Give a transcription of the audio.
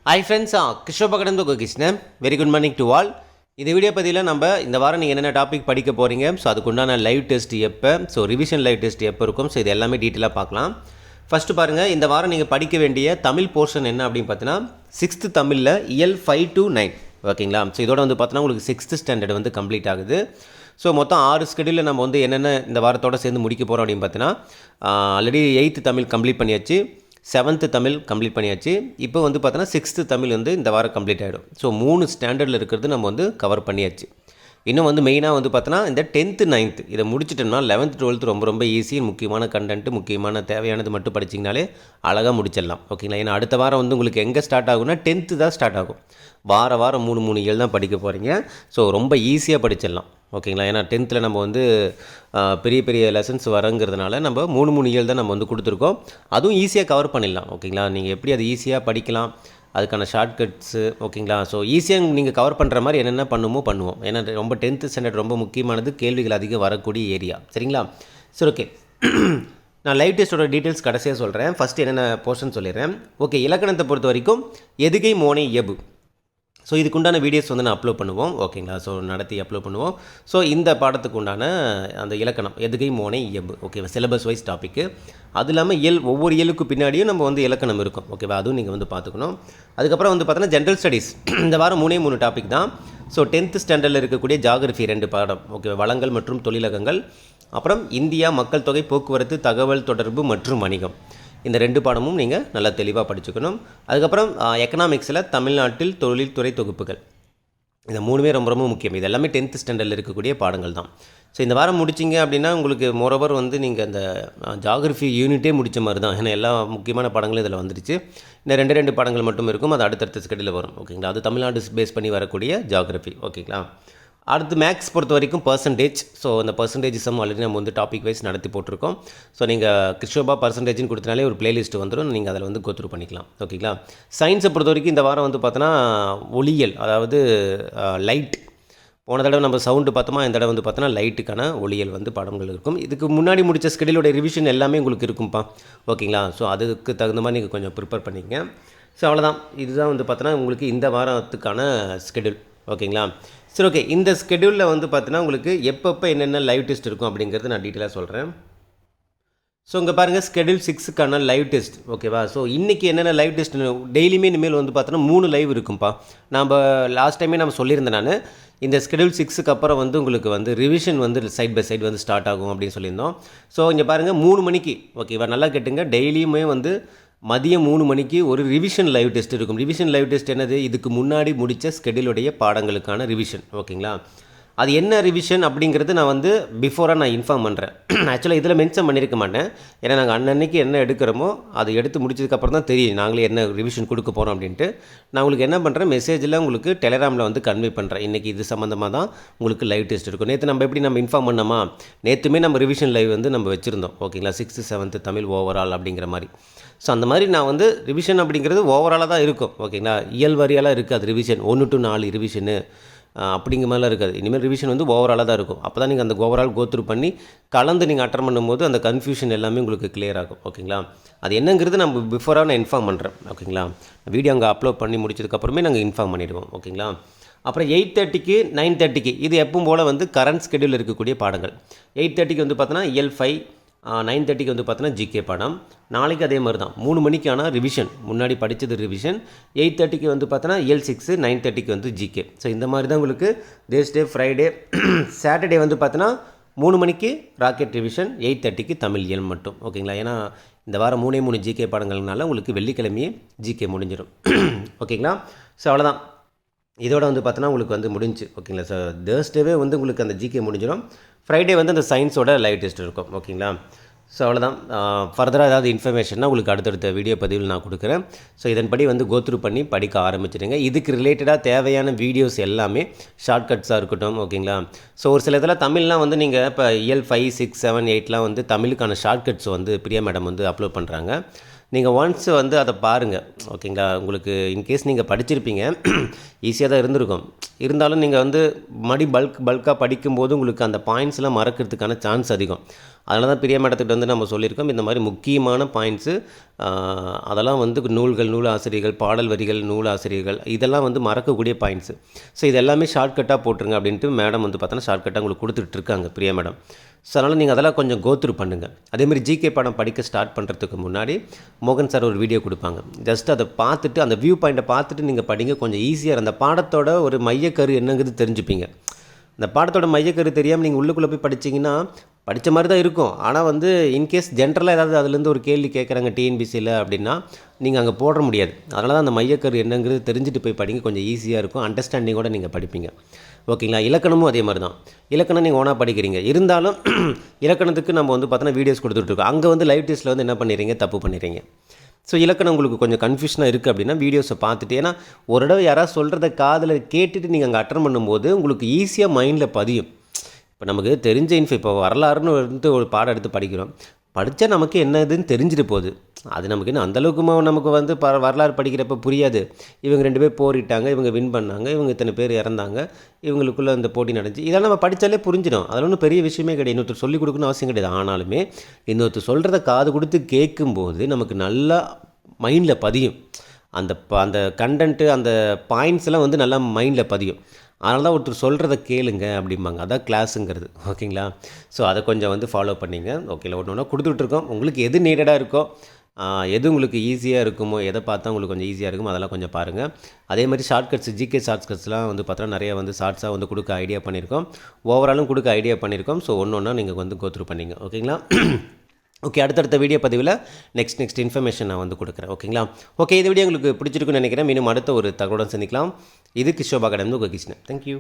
Hi friends, கிருஷ்ணபகடன் Krishnan. Very good morning to all. இந்த video பதிவில் நம்ம இந்த வாரம் நீங்கள் என்னென்ன டாபிக் படிக்க போகிறீங்க, ஸோ அதுக்குண்டான லைவ் டெஸ்ட் எப்போ, ஸோ ரிவிஷன் லைவ் டெஸ்ட் எப்போ இருக்கும், ஸோ இது எல்லாமே டீட்டெயிலாக பார்க்கலாம். ஃபஸ்ட்டு பாருங்கள், இந்த வாரம் நீங்கள் படிக்க வேண்டிய தமிழ் போர்ஷன் என்ன அப்படின்னு பார்த்தீங்கன்னா 6th தமிழில் இயல் 5 to 9 ஓகேங்களா. ஸோ இதோட வந்து பார்த்தோன்னா உங்களுக்கு 6th ஸ்டாண்டர்ட் வந்து கம்ப்ளீட் ஆகுது. ஸோ மொத்தம் 6 ஸ்கெடியூலில் நம்ம வந்து என்னென்ன இந்த வாரத்தோடு சேர்ந்து முடிக்க போகிறோம் அப்படின்னு பார்த்தீங்கன்னா ஆல்ரெடி 8th தமிழ் கம்ப்ளீட் பண்ணியாச்சு, 7th தமிழ் கம்ப்ளீட் பண்ணியாச்சு. இப்போ வந்து பார்த்தோன்னா 6th தமிழ் வந்து இந்த வாரம் கம்ப்ளீட் ஆகிடும். ஸோ 3 ஸ்டாண்டர்டில் இருக்கிறது நம்ம வந்து கவர் பண்ணியாச்சு. இன்னும் வந்து மெயினாக வந்து பார்த்தோன்னா இந்த 10th 9th இதை முடிச்சிட்டோம்னா 11th 12th ரொம்ப ரொம்ப ஈஸி. முக்கியமான கண்டென்ட்டு, முக்கியமான தேவையானது மட்டும் படிச்சிங்கனாலே அழகாக முடிச்சிடலாம் ஓகேங்களா. ஏன்னா அடுத்த வாரம் வந்து உங்களுக்கு எங்கே ஸ்டார்ட் ஆகும்னா 10th தான் ஸ்டார்ட் ஆகும். வாரம் 3 இயல் தான் படிக்க போகிறீங்க. ஸோ ரொம்ப ஈஸியாக படிச்சிடலாம் ஓகேங்களா. ஏன்னா 10th நம்ம வந்து பெரிய பெரிய லெசன்ஸ் வரங்கிறதுனால நம்ம 3 இயல் தான் நம்ம வந்து கொடுத்துருக்கோம். அதுவும் ஈஸியாக கவர் பண்ணிடலாம் ஓகேங்களா. நீங்கள் எப்படி அது ஈஸியாக படிக்கலாம், அதுக்கான ஷார்ட்கட்ஸு ஓகேங்களா. ஸோ ஈஸியாக நீங்கள் கவர் பண்ணுற மாதிரி என்னென்ன பண்ணுவோம். ஏன்னா ரொம்ப 10th ஸ்டாண்டர்ட் ரொம்ப முக்கியமானது, கேள்விகள் அதிகம் வரக்கூடிய ஏரியா சரிங்களா. சரி ஓகே, நான் லைவ் டெஸ்ட்டோட டீட்டெயில்ஸ் கடைசியாக சொல்கிறேன். ஃபஸ்ட்டு என்னென்ன போர்ஷன் சொல்லிடுறேன். ஓகே, இலக்கணத்தை பொறுத்த வரைக்கும் எதுகை மோனை இயல்பு, ஸோ இதுக்குண்டான வீடியோஸ் வந்து நான் அப்லோட் பண்ணுவோம் ஓகேங்களா. ஸோ நடத்தி அப்லோட் பண்ணுவோம். ஸோ இந்த பாடத்துக்கு உண்டான அந்த இலக்கணம் எதுகை மோனை இயல்பு ஓகேவா, சிலபஸ் வைஸ் டாப்பிக்கு. அது இல்லாமல் ஒவ்வொரு இயலுக்கு பின்னாடியும் நம்ம வந்து இலக்கணம் இருக்கும் ஓகேவா, அதுவும் நீங்கள் வந்து பார்த்துக்கணும். அதுக்கப்புறம் வந்து பார்த்தோன்னா ஜென்ரல் ஸ்டடீஸ் இந்த வாரம் 3 டாபிக் தான். ஸோ 10th ஸ்டாண்டர்டில் இருக்கக்கூடிய ஜாகிரஃபி 2 பாடம் ஓகேவா, வளங்கள் மற்றும் தொழிலகங்கள். அப்புறம் இந்தியா, மக்கள் தொகை, போக்குவரத்து, தகவல் தொடர்பு மற்றும் வணிகம். இந்த 2 பாடமும் நீங்கள் நல்லா தெளிவாக படிச்சுக்கணும். அதுக்கப்புறம் எக்கனாமிக்ஸில் தமிழ்நாட்டில் தொழில்துறை தொகுப்புகள், இந்த 3மே ரொம்ப ரொம்ப முக்கியம். இது எல்லாமே 10th ஸ்டாண்டர்டில் இருக்கக்கூடிய பாடங்கள் தான். ஸோ இந்த வாரம் முடிச்சிங்க அப்படின்னா உங்களுக்கு மோரோவர் வந்து நீங்கள் அந்த ஜாகிரஃபி யூனிட்டே முடித்த மாதிரி தான். ஏன்னா எல்லா முக்கியமான பாடங்களும் இதில் வந்துருச்சு. இந்த 2 பாடங்கள் மட்டும் இருக்கும், அது அடுத்தடுத்த ஸ்கெடியூலில் வரும் ஓகேங்களா. அது தமிழ்நாடு பேஸ் பண்ணி வரக்கூடிய ஜாகிரஃபி ஓகேங்களா. அடுத்து மேக்ஸ் பொறுத்த வரைக்கும் பர்சன்டேஜ். ஸோ அந்த பர்சன்டேஜிசம் ஆல்ரெடி நம்ம வந்து டாபிக் வைஸ் நடத்தி போட்டிருக்கோம். ஸோ நீங்கள் கிருஷ்ணபா பர்சன்டேஜ்னு கொடுத்தனாலே ஒரு பிளேலிஸ்ட் வந்துடும், நீங்கள் அதில் வந்து கோத்ரூ பண்ணிக்கலாம் ஓகேங்களா. சயின்ஸை பொறுத்த வரைக்கும் இந்த வாரம் வந்து பார்த்தோன்னா ஒளியியல், அதாவது லைட். போன தடவை நம்ம சவுண்டு பார்த்தோமா, இந்த தடவை வந்து பார்த்தோன்னா லைட்டுக்கான ஒளியல் வந்து பாடங்கள் இருக்கும். இதுக்கு முன்னாடி முடித்த ஸ்கெடியூலோட ரிவிஷன் எல்லாமே உங்களுக்கு இருக்கும்ப்பா ஓகேங்களா. ஸோ அதுக்கு தகுந்த மாதிரி நீங்கள் கொஞ்சம் ப்ரிப்பேர் பண்ணிக்கங்க. ஸோ அவ்வளோதான், இதுதான் வந்து பார்த்தோன்னா உங்களுக்கு இந்த வாரத்துக்கான ஸ்கெடியூல் ஓகேங்களா. சரி ஓகே, இந்த ஸ்கெடியூலில் வந்து பார்த்தீங்கன்னா உங்களுக்கு எப்பப்போ என்னென்ன லைவ் டெஸ்ட் இருக்கும் அப்படிங்கிறது நான் டீட்டெயிலாக சொல்கிறேன். ஸோ இங்கே பாருங்கள், ஸ்கெடியூல் 6க்கான லைவ் டெஸ்ட் ஓகேவா. ஸோ இன்றைக்கி என்னென்ன லைவ் டெஸ்ட் டெய்லியுமே இனிமேல் வந்து பார்த்தோன்னா 3 லைவ் இருக்கும்ப்பா. நம்ம லாஸ்ட் டைமே நம்ம சொல்லியிருந்தேன், நான் இந்த ஸ்கெடியூல் 6க்கு அப்புறம் வந்து உங்களுக்கு வந்து ரிவிஷன் வந்து சைட் பை சைடு வந்து ஸ்டார்ட் ஆகும் அப்படின்னு சொல்லியிருந்தோம். ஸோ இங்கே பாருங்கள் 3 மணிக்கு ஓகேவா, நல்லா கேட்டுங்க, டெய்லியுமே வந்து மதியம் 3 மணிக்கு ஒரு ரிவிஷன் லைவ் டெஸ்ட் இருக்கும். ரிவிஷன் லைவ் டெஸ்ட் என்னது, இதுக்கு முன்னாடி முடித்த ஸ்கெடியூலுடைய பாடங்களுக்கான ரிவிஷன் ஓகேங்களா. அது என்ன ரிவிஷன் அப்படிங்கிறது நான் வந்து பிஃபோராக நான் இன்ஃபார்ம் பண்ணுறேன். ஆக்சுவலாக இதில் மென்ஷன் பண்ணியிருக்க மாட்டேன், ஏன்னா நாங்கள் அன்னன்னைக்கு என்ன எடுக்கிறோமோ அதை எடுத்து முடிச்சதுக்கப்புறம் தான் தெரியும் நாங்களே என்ன ரிவிஷன் கொடுக்க போகிறோம் அப்படின்ட்டு. நான் உங்களுக்கு என்ன பண்ணுறேன், மெசேஜில் உங்களுக்கு டெலகிராமில் வந்து கன்வே பண்ணுறேன். இன்றைக்கி இது சம்மந்தமாக தான் உங்களுக்கு லைவ் டெஸ்ட் இருக்கும். நேற்று நம்ம எப்படி நம்ம இன்ஃபார்ம் பண்ணோமா, நேற்றுமே நம்ம ரிவிஷன் லைவ் வந்து நம்ம வச்சுருந்தோம் ஓகேங்களா. 6th 7th தமிழ் ஓவரால் அப்படிங்கிற மாதிரி. ஸோ அந்த மாதிரி நான் வந்து ரிவிஷன் அப்படிங்கிறது ஓவராலாக தான் இருக்கும் ஓகேங்களா. இயல் வாரியாலாம் இருக்காது ரிவிஷன், 1 to 4 ரிவிஷனு அப்படிங்கிற மாதிரிலாம் இருக்காது. இனிமேல் ரிவிஷன் வந்து ஓவராலாக தான் இருக்கும். அப்போ தான் நீங்கள் அந்த ஓவரால் கோத்ரூ பண்ணி கலந்து நீங்கள் அட்டன் பண்ணும்போது அந்த கன்ஃபியூஷன் எல்லாமே உங்களுக்கு கிளியர் ஆகும் ஓகேங்களா. அது என்னங்கிறது நம்ம பிஃபோராக நான் இன்ஃபார்ம் பண்ணுறேன் ஓகேங்களா. வீடியோ அங்கே அப்லோட் பண்ணி முடிச்சதுக்கப்புறமே நாங்கள் இன்ஃபார்ம் பண்ணிவிடுவோம் ஓகேங்களா. அப்புறம் 8:30க்கு 9:30க்கு இது எப்பவும் போல் வந்து கரண்ட் ஸ்கெடியூல் இருக்கக்கூடிய பாடங்கள். 8:30க்கு வந்து பார்த்தோன்னா இயல் 5, 9:30க்கு வந்து பார்த்தோன்னா ஜிகே பாடம். நாளைக்கு அதே மாதிரி தான் 3 மணிக்கான ரிவிஷன், முன்னாடி படித்தது ரிவிஷன். 8:30க்கு வந்து பார்த்தோன்னா இயல் 6, 9:30க்கு வந்து ஜிகே. ஸோ இந்த மாதிரி தான் உங்களுக்கு தேர்ஸ்டே, ஃப்ரைடே, சாட்டர்டே வந்து பார்த்தோன்னா 3 மணிக்கு ராக்கெட் ரிவிஷன், 8:30க்கு தமிழ் இயல் மட்டும் ஓகேங்களா. ஏன்னா இந்த வாரம் 3 ஜிகே பாடங்கள்னால உங்களுக்கு வெள்ளிக்கிழமையே ஜிகே முடிஞ்சிடும் ஓகேங்களா. ஸோ அவ்வளோதான், இதோட வந்து பார்த்தோன்னா உங்களுக்கு வந்து முடிஞ்சு ஓகேங்களா. ஸோ தேர்ஸ்டேவே வந்து உங்களுக்கு அந்த ஜிகே முடிஞ்சிடும். ஃப்ரைடே வந்து அந்த சயின்ஸோட லைவ் டெஸ்ட் இருக்கும் ஓகேங்களா. ஸோ அவ்வளோதான். ஃபர்தராக ஏதாவது இன்ஃபர்மேஷன்னா உங்களுக்கு அடுத்தடுத்த வீடியோ பதிவில் நான் கொடுக்குறேன். ஸோ இதன்படி வந்து கோத்ரூ பண்ணி படிக்க ஆரம்பிச்சிடுங்க. இதுக்கு ரிலேட்டடாக தேவையான வீடியோஸ் எல்லாமே ஷார்ட்கட்ஸாக இருக்கட்டும் ஓகேங்களா. ஸோ ஒரு சில இதில் தமிழ்லாம் வந்து நீங்கள் இப்போ இயல் 5, 6, 7, 8லாம் வந்து தமிழுக்கான ஷார்ட்கட்ஸ் வந்து பிரியா மேடம் வந்து அப்லோட் பண்ணுறாங்க. நீங்கள் ஒன்ஸ் வந்து அதை பாருங்கள். ஓகேங்களா? உங்களுக்கு இன்கேஸ் நீங்கள் படிச்சிருப்பீங்க, ஈஸியாக தான் இருந்திருக்கும். இருந்தாலும் நீங்கள் வந்து பல்காக படிக்கும்போது உங்களுக்கு அந்த பாயிண்ட்ஸ்லாம் மறக்கிறதுக்கான சான்ஸ் அதிகம். அதனால தான் பிரியா மேடத்துக்கிட்ட வந்து நம்ம சொல்லியிருக்கோம், இந்த மாதிரி முக்கியமான பாயிண்ட்ஸு அதெல்லாம் வந்து நூல் ஆசிரியர்கள், பாடல் வரிகள், நூல் ஆசிரியர்கள் இதெல்லாம் வந்து மறக்கக்கூடிய பாயிண்ட்ஸு. ஸோ இது எல்லாமே ஷார்ட்கட்டாக போட்டுருங்க அப்படின்ட்டு மேடம் வந்து பார்த்தோன்னா ஷார்ட்கட்டாக உங்களுக்கு கொடுத்துட்ருக்காங்க பிரியா மேடம். ஸோ அதனால் நீங்கள் அதெல்லாம் கொஞ்சம் கோத்ரூ பண்ணுங்கள். அதேமாதிரி ஜிகே பாடம் படிக்க ஸ்டார்ட் பண்ணுறதுக்கு முன்னாடி மோகன் சார் ஒரு வீடியோ கொடுப்பாங்க. ஜஸ்ட் அதை பார்த்துட்டு அந்த வியூ பாயிண்ட்டை பார்த்துட்டு நீங்கள் படிங்க. கொஞ்சம் ஈஸியாக அந்த பாடத்தோட ஒரு மையக்கரு என்னங்கிறது தெரிஞ்சுப்பீங்க. அந்த பாடத்தோட மையக்கரு தெரியாமல் நீங்கள் உள்ளுக்குள்ளே போய் படிச்சிங்கன்னா படித்த மாதிரி தான் இருக்கும். ஆனால் வந்து இன்கேஸ் ஜென்ரலாக ஏதாவது அதுலேருந்து ஒரு கேள்வி கேட்குறாங்க டிஎன்பிசியில் அப்படின்னா நீங்கள் அங்கே போட முடியாது. அதனால தான் அந்த மையக்கரு என்னங்கிறது தெரிஞ்சுட்டு போய் படிங்க. கொஞ்சம் ஈஸியாக இருக்கும். அண்டர்ஸ்டாண்டிங்கோட நீங்கள் படிப்பீங்க. ஓகேங்களா? இலக்கணமும் அதே மாதிரி தான். இலக்கணம் நீங்கள் ஓனாக படிக்கிறீங்க. இருந்தாலும் இலக்கணத்துக்கு நம்ம வந்து பார்த்தோன்னா வீடியோஸ் கொடுத்துட்ருக்கோம். அங்கே வந்து லைவ் டெஸ்ட்டில் வந்து என்ன பண்ணிடுறீங்க, தப்பு பண்ணிடுறீங்க. ஸோ இலக்கணம் உங்களுக்கு கொஞ்சம் கன்ஃபியூஷனாக இருக்குது அப்படின்னா வீடியோஸை பார்த்துட்டு, ஏன்னா ஒரு தடவை யாராவது சொல்கிறத காதில் கேட்டுட்டு நீங்கள் அங்கே அட்டன் பண்ணும்போது உங்களுக்கு ஈஸியாக மைண்டில் பதியும். இப்போ நமக்கு தெரிஞ்ச இப்போ வரலாறுன்னு வந்து ஒரு பாடம் எடுத்து படிக்கிறோம். படித்தா நமக்கு என்ன இதுன்னு தெரிஞ்சுட்டு போகுது. அது நமக்கு இன்னும் அந்தளவுக்கு நமக்கு வந்து வரலாறு படிக்கிறப்ப புரியாது. இவங்க 2 பேர் போரிட்டாங்க, இவங்க வின் பண்ணாங்க, இவங்க இத்தனை பேர் இறந்தாங்க, இவங்களுக்குள்ளே அந்த போட்டி நடந்துச்சு, இதெல்லாம் நம்ம படித்தாலே புரிஞ்சிடும். அதெல்லாம் ஒன்றும் பெரிய விஷயமே கிடையாது. இன்னொருத்தர் சொல்லிக் கொடுக்கணும்னு அவசியம் கிடையாது. ஆனாலுமே இன்னொருத்தர் சொல்கிறத காது கொடுத்து கேட்கும்போது நமக்கு நல்லா மைண்டில் பதியும். அந்த கண்டென்ட்டு, அந்த பாயிண்ட்ஸ் எல்லாம் வந்து நல்லா மைண்டில் பதியும். அதனால தான் ஒருத்தர் சொல்கிறத கேளுங்க அப்படிம்பாங்க. அதான் கிளாஸுங்கிறது. ஓகேங்களா? ஸோ அதை கொஞ்சம் வந்து ஃபாலோ பண்ணிங்க. ஓகேங்களா? ஒன்று கொடுத்துட்ருக்கோம். உங்களுக்கு எது நீடடாக இருக்கோ, எது உங்களுக்கு ஈஸியாக இருக்குமோ, எதை பார்த்தா உங்களுக்கு கொஞ்சம் ஈஸியாக இருக்குமோ அதெல்லாம் கொஞ்சம் பாருங்கள். அதே மாதிரி ஷார்ட்கட்ஸ், ஜிகே ஷார்ட்கட்ஸ்லாம் வந்து பார்த்தோன்னா நிறைய வந்து ஷார்ட்ஸாக வந்து கொடுக்க ஐடியா பண்ணியிருக்கோம். ஓவராலும் கொடுக்க ஐடியா பண்ணியிருக்கோம். ஸோ ஒன்று நீங்கள் வந்து கோத்ரூ பண்ணிங்க. ஓகேங்களா? ஓகே, அடுத்தடுத்த வீடியோ பதிவில் நெக்ஸ்ட் இன்ஃபர்மேஷன் நான் வந்து கொடுக்குறேன். ஓகேங்களா? ஓகே, இந்த வீடியோ உங்களுக்கு பிடிச்சிருக்குன்னு நினைக்கிறேன். மீண்டும் அடுத்த ஒரு தகவலுடன் சந்திக்கலாம். இது கிஷோபா கடந்து உங்கள் கிருஷ்ணன். தேங்க்யூ.